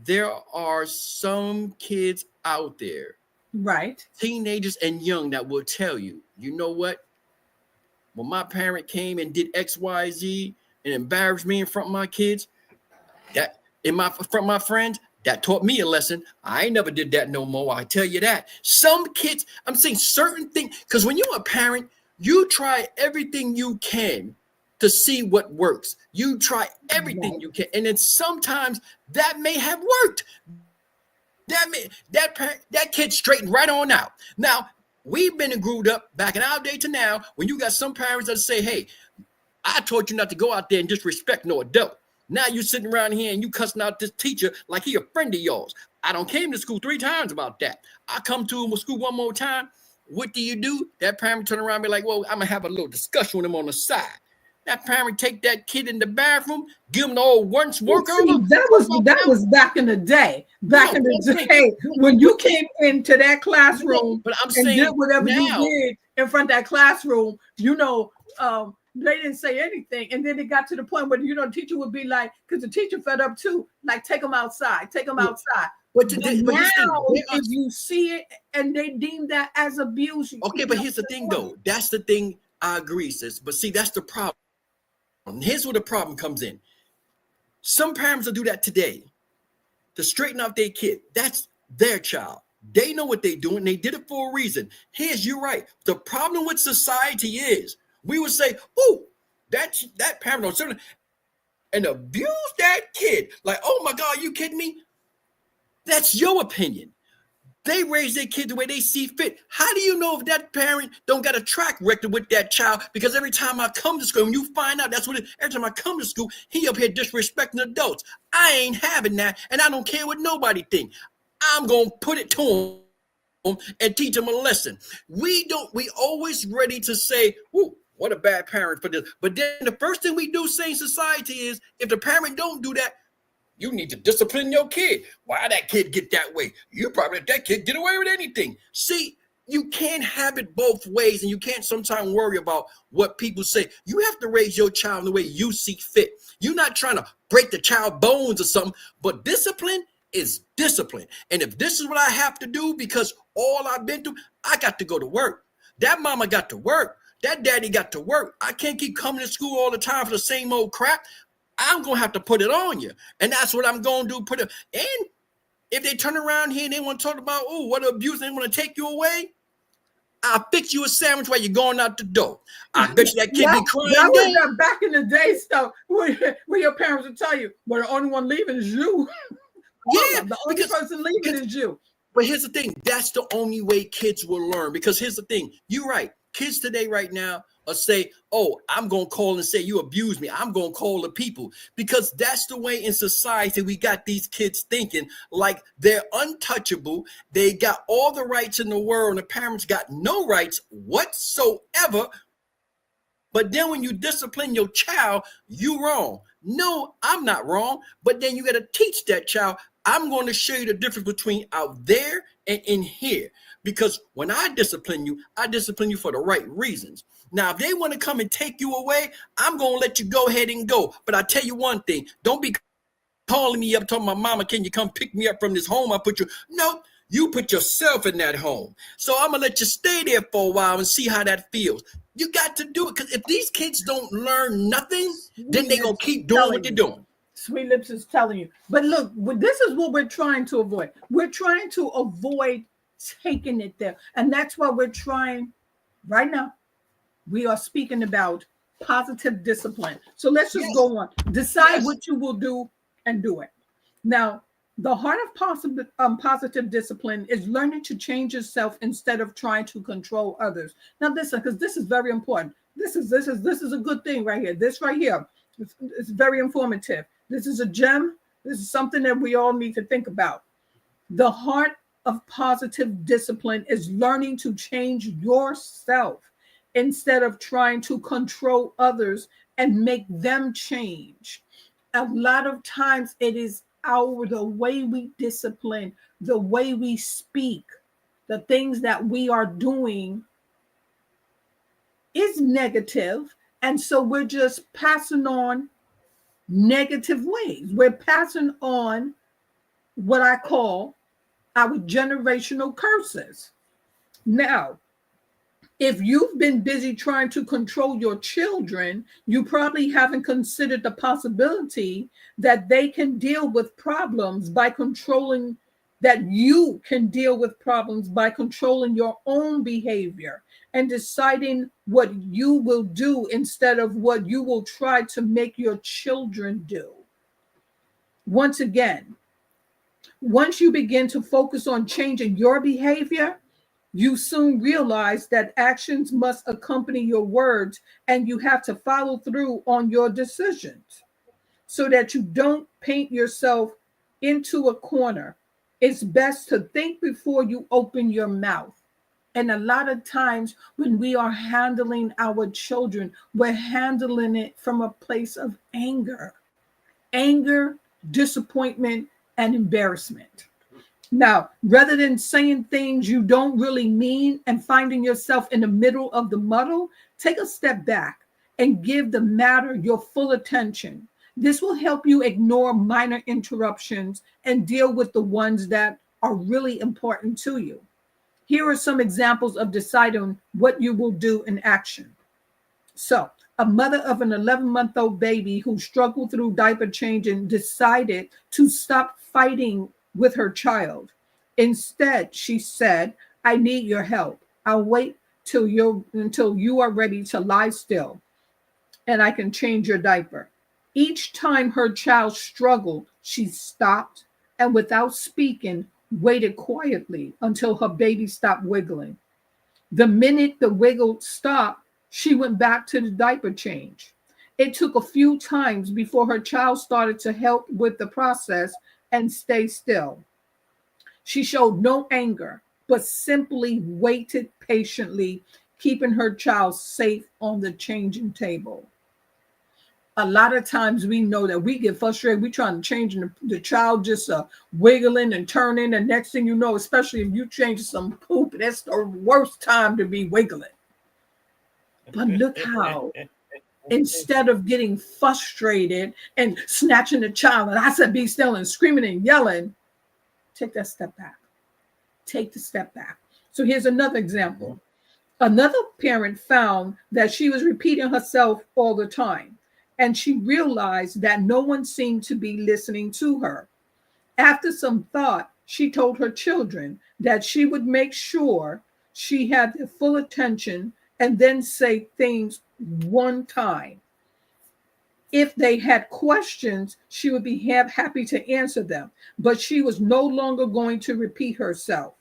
there are some kids out there, right, teenagers and young, that will tell you, you know what? When my parent came and did X, Y, Z and embarrassed me in front of my kids, that in front of my friends, that taught me a lesson. I ain't never did that no more. I tell you that. Some kids, I'm saying certain things, because when you're a parent, you try everything you can to see what works. You try everything you can. And then sometimes that may have worked. That kid straightened right on out. Now, we've been grew up back in our day to now, when you got some parents that say, hey, I taught you not to go out there and disrespect no adult. Now you sitting around here and you cussing out this teacher like he a friend of yours. I done came to school 3 times about that. I come to school one more time. What do? That parent turn around and be like, well, I'm going to have a little discussion with him on the side. That parent take that kid in the bathroom, give him the old once work over. That was back in the day. Back in the day when you came into that classroom, but I'm saying did whatever you did in front of that classroom, they didn't say anything. And then it got to the point where, the teacher would be like, because the teacher fed up too, like, take them outside. But But here's now, the thing, if you see it and they deem that as abuse. okay, but here's the thing, though. That's the thing. I agree, sis. But see, that's the problem. Here's where the problem comes in. Some parents will do that today to straighten out their kid. That's their child. They know what they're doing. They did it for a reason. You're right. The problem with society is we would say, oh, that parent on certain and abuse that kid. Like, oh my God, you kidding me? That's your opinion. They raise their kid the way they see fit. How do you know if that parent don't got a track record with that child? Because every time I come to school, and you find out every time I come to school, he up here disrespecting adults. I ain't having that, and I don't care what nobody think. I'm gonna put it to him and teach him a lesson. We always ready to say, "Ooh, what a bad parent for this." But then the first thing we do say in society is, if the parent don't do that, you need to discipline your kid. Why that kid get that way? You probably let that kid get away with anything. See, you can't have it both ways, and you can't sometimes worry about what people say. You have to raise your child in the way you see fit. You're not trying to break the child bones or something, but discipline is discipline. And if this is what I have to do because all I've been through, I got to go to work. That mama got to work. That daddy got to work. I can't keep coming to school all the time for the same old crap. I'm going to have to put it on you. And that's what I'm going to do. And if they turn around here and they want to talk about, oh, what abuse, they want to take you away, I'll fix you a sandwich while you're going out the door. I bet you that kid be crying. That was that back in the day stuff where your parents would tell you, well, the only one leaving is you. Yeah. The only person leaving is you. But here's the thing. That's the only way kids will learn. Because here's the thing. You're right. Kids today right now or say, oh, I'm going to call and say you abuse me. I'm going to call the people, because that's the way in society we got these kids thinking like they're untouchable. They got all the rights in the world and the parents got no rights whatsoever. But then when you discipline your child, you wrong. No, I'm not wrong. But then you got to teach that child, I'm going to show you the difference between out there and in here. Because when I discipline you for the right reasons. Now, if they want to come and take you away, I'm going to let you go ahead and go. But I tell you one thing, don't be calling me up, telling my mama, can you come pick me up from this home? No, you put yourself in that home. So I'm going to let you stay there for a while and see how that feels. You got to do it, because if these kids don't learn nothing, then they're going to keep doing what they're doing. Sweet Lips is telling you. But look, this is what we're trying to avoid. We're trying to avoid taking it there. And that's why we're trying right now. We are speaking about positive discipline. So let's just go on. Decide what you will do and do it. Now, the heart of positive discipline is learning to change yourself instead of trying to control others. Now, listen, because this is very important. This is a good thing right here. This right here, it's very informative. This is a gem. This is something that we all need to think about. The heart of positive discipline is learning to change yourself instead of trying to control others and make them change. A lot of times it is the way we discipline, the way we speak, the things that we are doing is negative. And so we're just passing on negative ways. We're passing on what I call our generational curses. Now, if you've been busy trying to control your children, you probably haven't considered the possibility that they can deal with problems by controlling, that you can deal with problems by controlling your own behavior and deciding what you will do instead of what you will try to make your children do. Once again, once you begin to focus on changing your behavior, you soon realize that actions must accompany your words, and you have to follow through on your decisions so that you don't paint yourself into a corner. It's best to think before you open your mouth. And a lot of times when we are handling our children, we're handling it from a place of anger, disappointment, and embarrassment. Now, rather than saying things you don't really mean and finding yourself in the middle of the muddle, take a step back and give the matter your full attention. This will help you ignore minor interruptions and deal with the ones that are really important to you. Here are some examples of deciding what you will do in action. So, a mother of an 11-month-old baby who struggled through diaper changing decided to stop fighting with her child. Instead, she said, I need your help. I'll wait until you are ready to lie still and I can change your diaper. Each time her child struggled, she stopped and without speaking, waited quietly until her baby stopped wiggling. The minute the wiggle stopped, she went back to the diaper change. It took a few times before her child started to help with the process and stay still. She showed no anger, but simply waited patiently, keeping her child safe on the changing table. A lot of times we know that we get frustrated. We trying to change and the child just wiggling and turning. And next thing you know, especially if you change some poop, that's the worst time to be wiggling. But look how instead of getting frustrated and snatching the child, and I said, be still and screaming and yelling, take that step back. Take the step back. So here's another example. Another parent found that she was repeating herself all the time, and she realized that no one seemed to be listening to her. After some thought, she told her children that she would make sure she had their full attention and then say things one time. If they had questions, she would be happy to answer them, but she was no longer going to repeat herself.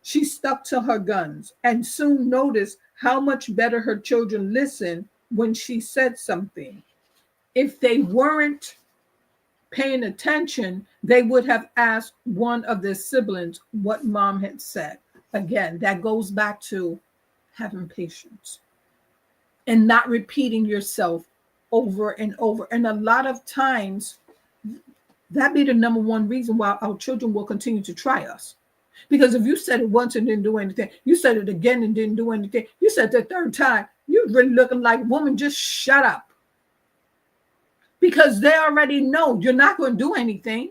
She stuck to her guns and soon noticed how much better her children listened when she said something. If they weren't paying attention, they would have asked one of their siblings what mom had said. Again, that goes back to having patience and not repeating yourself over and over. And a lot of times, that be the number one reason why our children will continue to try us. Because if you said it once and didn't do anything, you said it again and didn't do anything, you said the third time, you're really looking like, woman, just shut up. Because they already know you're not going to do anything.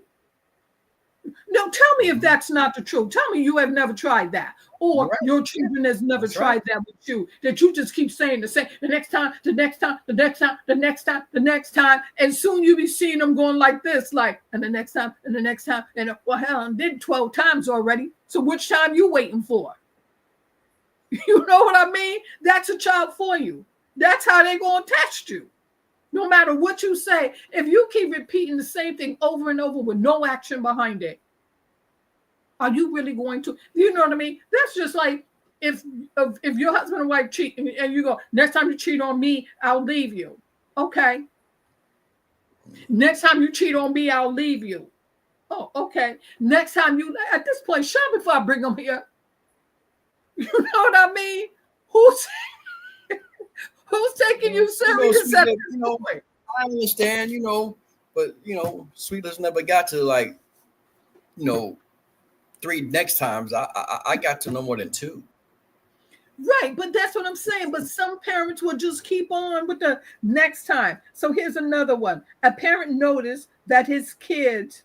No, tell me if that's not the truth. Tell me you have never tried that. Or your children has never tried that with you. That you just keep saying the same, the next time, the next time, the next time, the next time, the next time. And soon you be seeing them going like this, like, and the next time, and the next time. And well, hell, I did 12 times already. So which time you waiting for? You know what I mean? That's a child for you. That's how they going to test you. No matter what you say, if you keep repeating the same thing over and over with no action behind it, are you really going to? You know what I mean? That's just like if your husband and wife cheat and you go, next time you cheat on me, I'll leave you. Okay. Next time you cheat on me, I'll leave you. Oh, okay. Next time you, at this point, shut up before I bring them here. You know what I mean? Who's taking you serious? I understand, but Sweetless never got to like, 3 next times. I got to no more than 2. Right, but that's what I'm saying. But some parents will just keep on with the next time. So here's another one. A parent noticed that his kids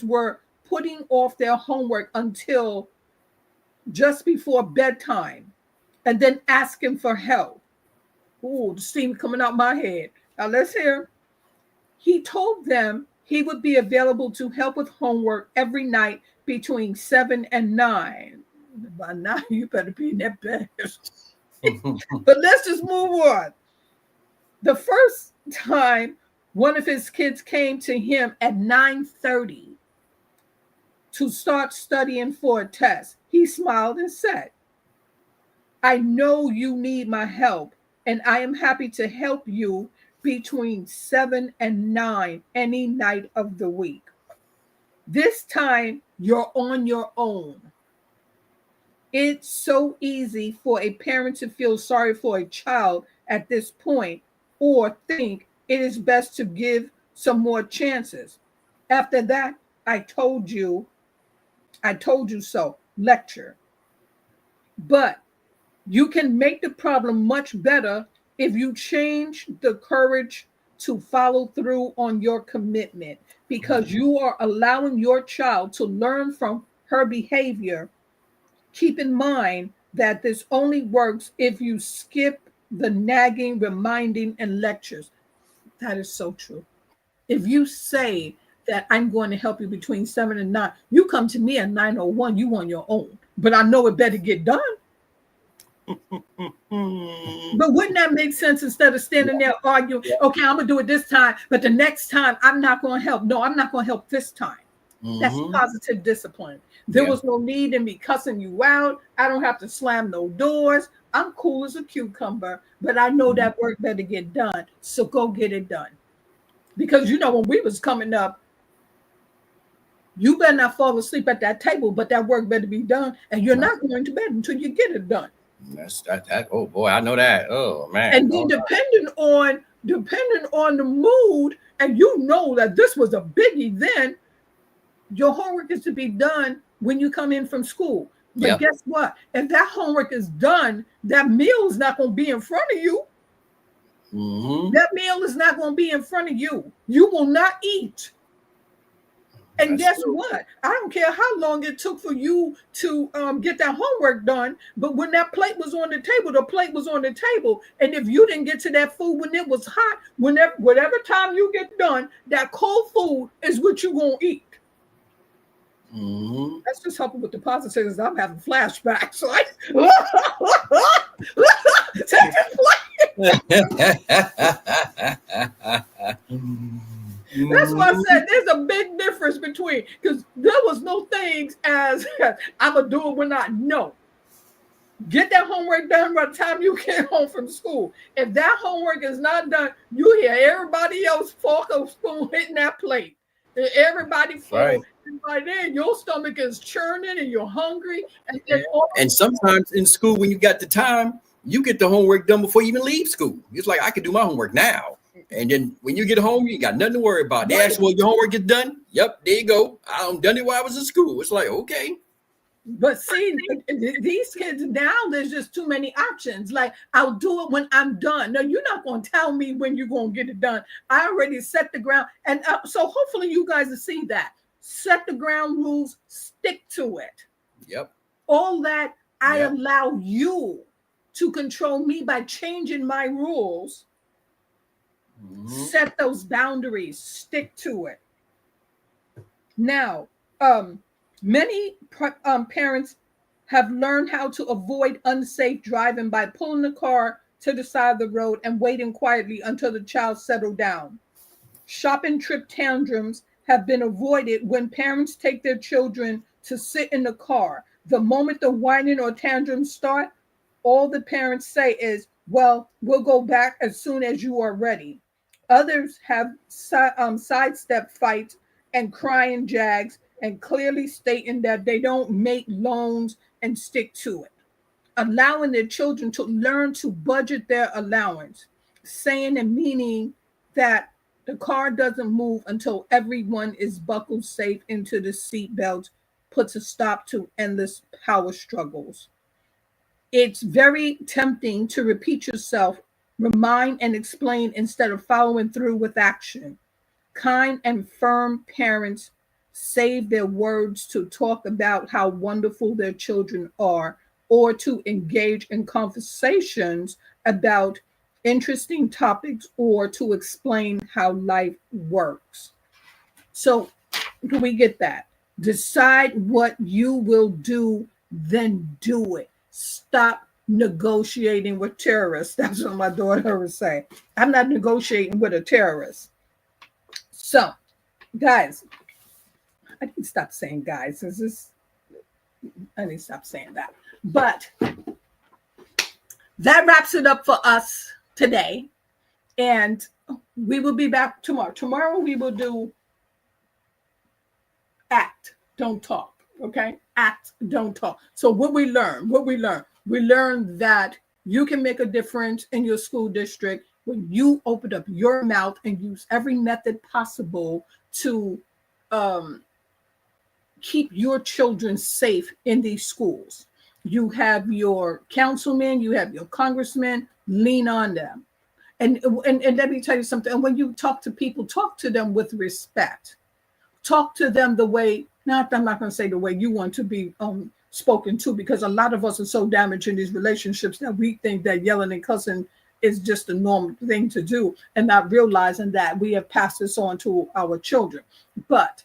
were putting off their homework until just before bedtime and then asking for help. Ooh, the steam coming out my head. Now let's hear. He told them he would be available to help with homework every night between 7 and 9. By now, you better be in that bed. But let's just move on. The first time one of his kids came to him at 9:30 to start studying for a test, he smiled and said, I know you need my help, and I am happy to help you between 7 and 9 any night of the week. This time, you're on your own. It's so easy for a parent to feel sorry for a child at this point or think it is best to give some more chances. After that, I told you so lecture. But You can make the problem much better if you change the courage to follow through on your commitment, because you are allowing your child to learn from her behavior. Keep in mind that this only works if you skip the nagging, reminding, and lectures. That is so true. If you say that I'm going to help you between 7 and 9, you come to me at 9:01, you on your own. But I know it better get done. But wouldn't that make sense instead of standing there arguing, Yeah. okay, I'm going to do it this time, but the next time I'm not going to help. No, I'm not going to help this time. That's positive discipline. There was no need in me cussing you out. I don't have to slam no doors. I'm cool as a cucumber, but I know that work better get done. So go get it done. Because when we was coming up, you better not fall asleep at that table, but that work better be done. And you're not going to bed until you get it done. That's that. Oh boy, I know that. Oh man. And then depending on the mood, and that this was a biggie, then your homework is to be done when you come in from school. But guess what? If that homework is done, that meal is not going to be in front of you. That meal is not going to be in front of you. You will not eat. And guess what? I don't care how long it took for you to get that homework done, but when that plate was on the table, the plate was on the table. And if you didn't get to that food when it was hot, whatever time you get done, that cold food is what you're going to eat. That's just helping with the positives. I'm having flashbacks. So That's why I said there's a big difference between, because there was no things as I'm going to do it when I know. Get that homework done by the time you get home from school. If that homework is not done, you hear everybody else fork or spoon hitting that plate. Everybody full. And by then, your stomach is churning and you're hungry. And sometimes in school, when you got the time, you get the homework done before you even leave school. It's like, I can do my homework now. And then when you get home, you got nothing to worry about. They ask, well, your homework is done? Yep, there you go. I done it while I was in school. It's like, okay. But see, these kids now, there's just too many options. Like, I'll do it when I'm done. No, you're not going to tell me when you're going to get it done. I already set the ground. And so hopefully you guys will see that. Set the ground rules, stick to it. Yep. All that I allow you to control me by changing my rules. Set those boundaries, stick to it. Now, many parents have learned how to avoid unsafe driving by pulling the car to the side of the road and waiting quietly until the child settled down. Shopping trip tantrums have been avoided when parents take their children to sit in the car. The moment the whining or tantrums start, all the parents say is, well, we'll go back as soon as you are ready. Others have sidestepped fights and crying jags and clearly stating that they don't make loans and stick to it. Allowing their children to learn to budget their allowance, saying and meaning that the car doesn't move until everyone is buckled safe into the seatbelt, puts a stop to endless power struggles. It's very tempting to repeat yourself, remind and explain instead of following through with action. Kind and firm parents save their words to talk about how wonderful their children are, or to engage in conversations about interesting topics, or to explain how life works. So, do we get that? Decide what you will do, then do it. Stop negotiating with terrorists. That's what my daughter would say. I'm not negotiating with a terrorist. So, guys, I need to stop saying guys. I need to stop saying that. But that wraps it up for us today. And we will be back tomorrow. Tomorrow we will do act, don't talk. Okay? Act, don't talk. So what we learn? We learned that you can make a difference in your school district when you open up your mouth and use every method possible to keep your children safe in these schools. You have your councilmen, you have your congressmen, lean on them. And let me tell you something. And when you talk to people, talk to them with respect. Talk to them the way, not I'm not going to say the way you want to be spoken to, because a lot of us are so damaged in these relationships that we think that yelling and cussing is just a normal thing to do, and not realizing that we have passed this on to our children. But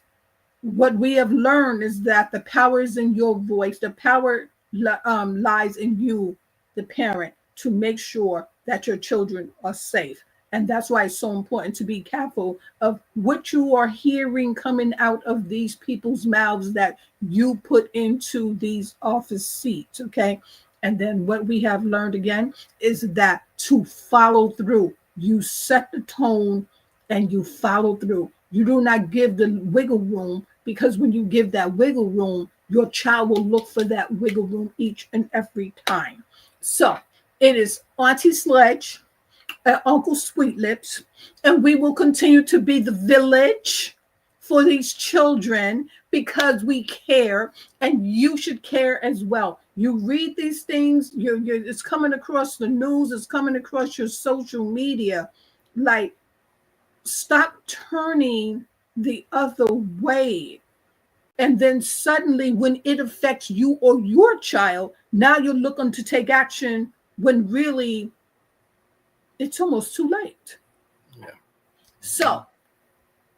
what we have learned is that the power is in your voice. The power lies in you, the parent, to make sure that your children are safe. And that's why it's so important to be careful of what you are hearing coming out of these people's mouths that you put into these office seats. Okay. And then what we have learned again is that to follow through, you set the tone and you follow through. You do not give the wiggle room, because when you give that wiggle room, your child will look for that wiggle room each and every time. So it is Auntie Sledge, Uncle Sweet Lips, and we will continue to be the village for these children because we care, and you should care as well. You read these things, it's coming across the news, it's coming across your social media. Like, stop turning the other way. And then suddenly, when it affects you or your child, now you're looking to take action when really it's almost too late. Yeah. So,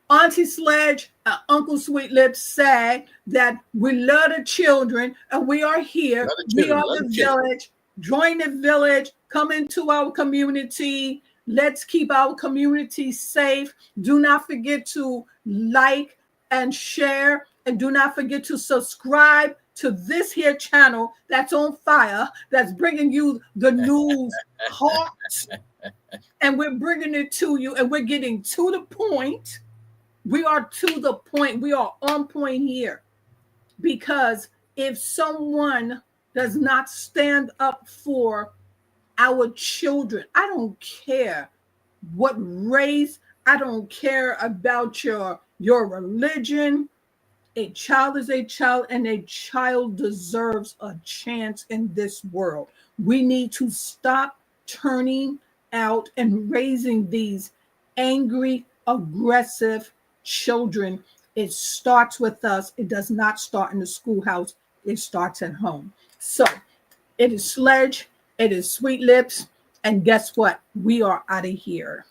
Auntie Sledge and Uncle Sweet Lips say that we love the children and we are here. We are the village. Join the village. Come into our community. Let's keep our community safe. Do not forget to like and share. And do not forget to subscribe to this here channel that's on fire, that's bringing you the news hot. And we're bringing it to you, and we're getting to the point. We are to the point. We are on point here. Because if someone does not stand up for our children, I don't care what race, I don't care about your religion. A child is a child, and a child deserves a chance in this world. We need to stop turning out and raising these angry, aggressive children. It starts with us. It does not start in the schoolhouse. It starts at home. So it is Sledge, it is Sweet Lips, and guess what? We are out of here.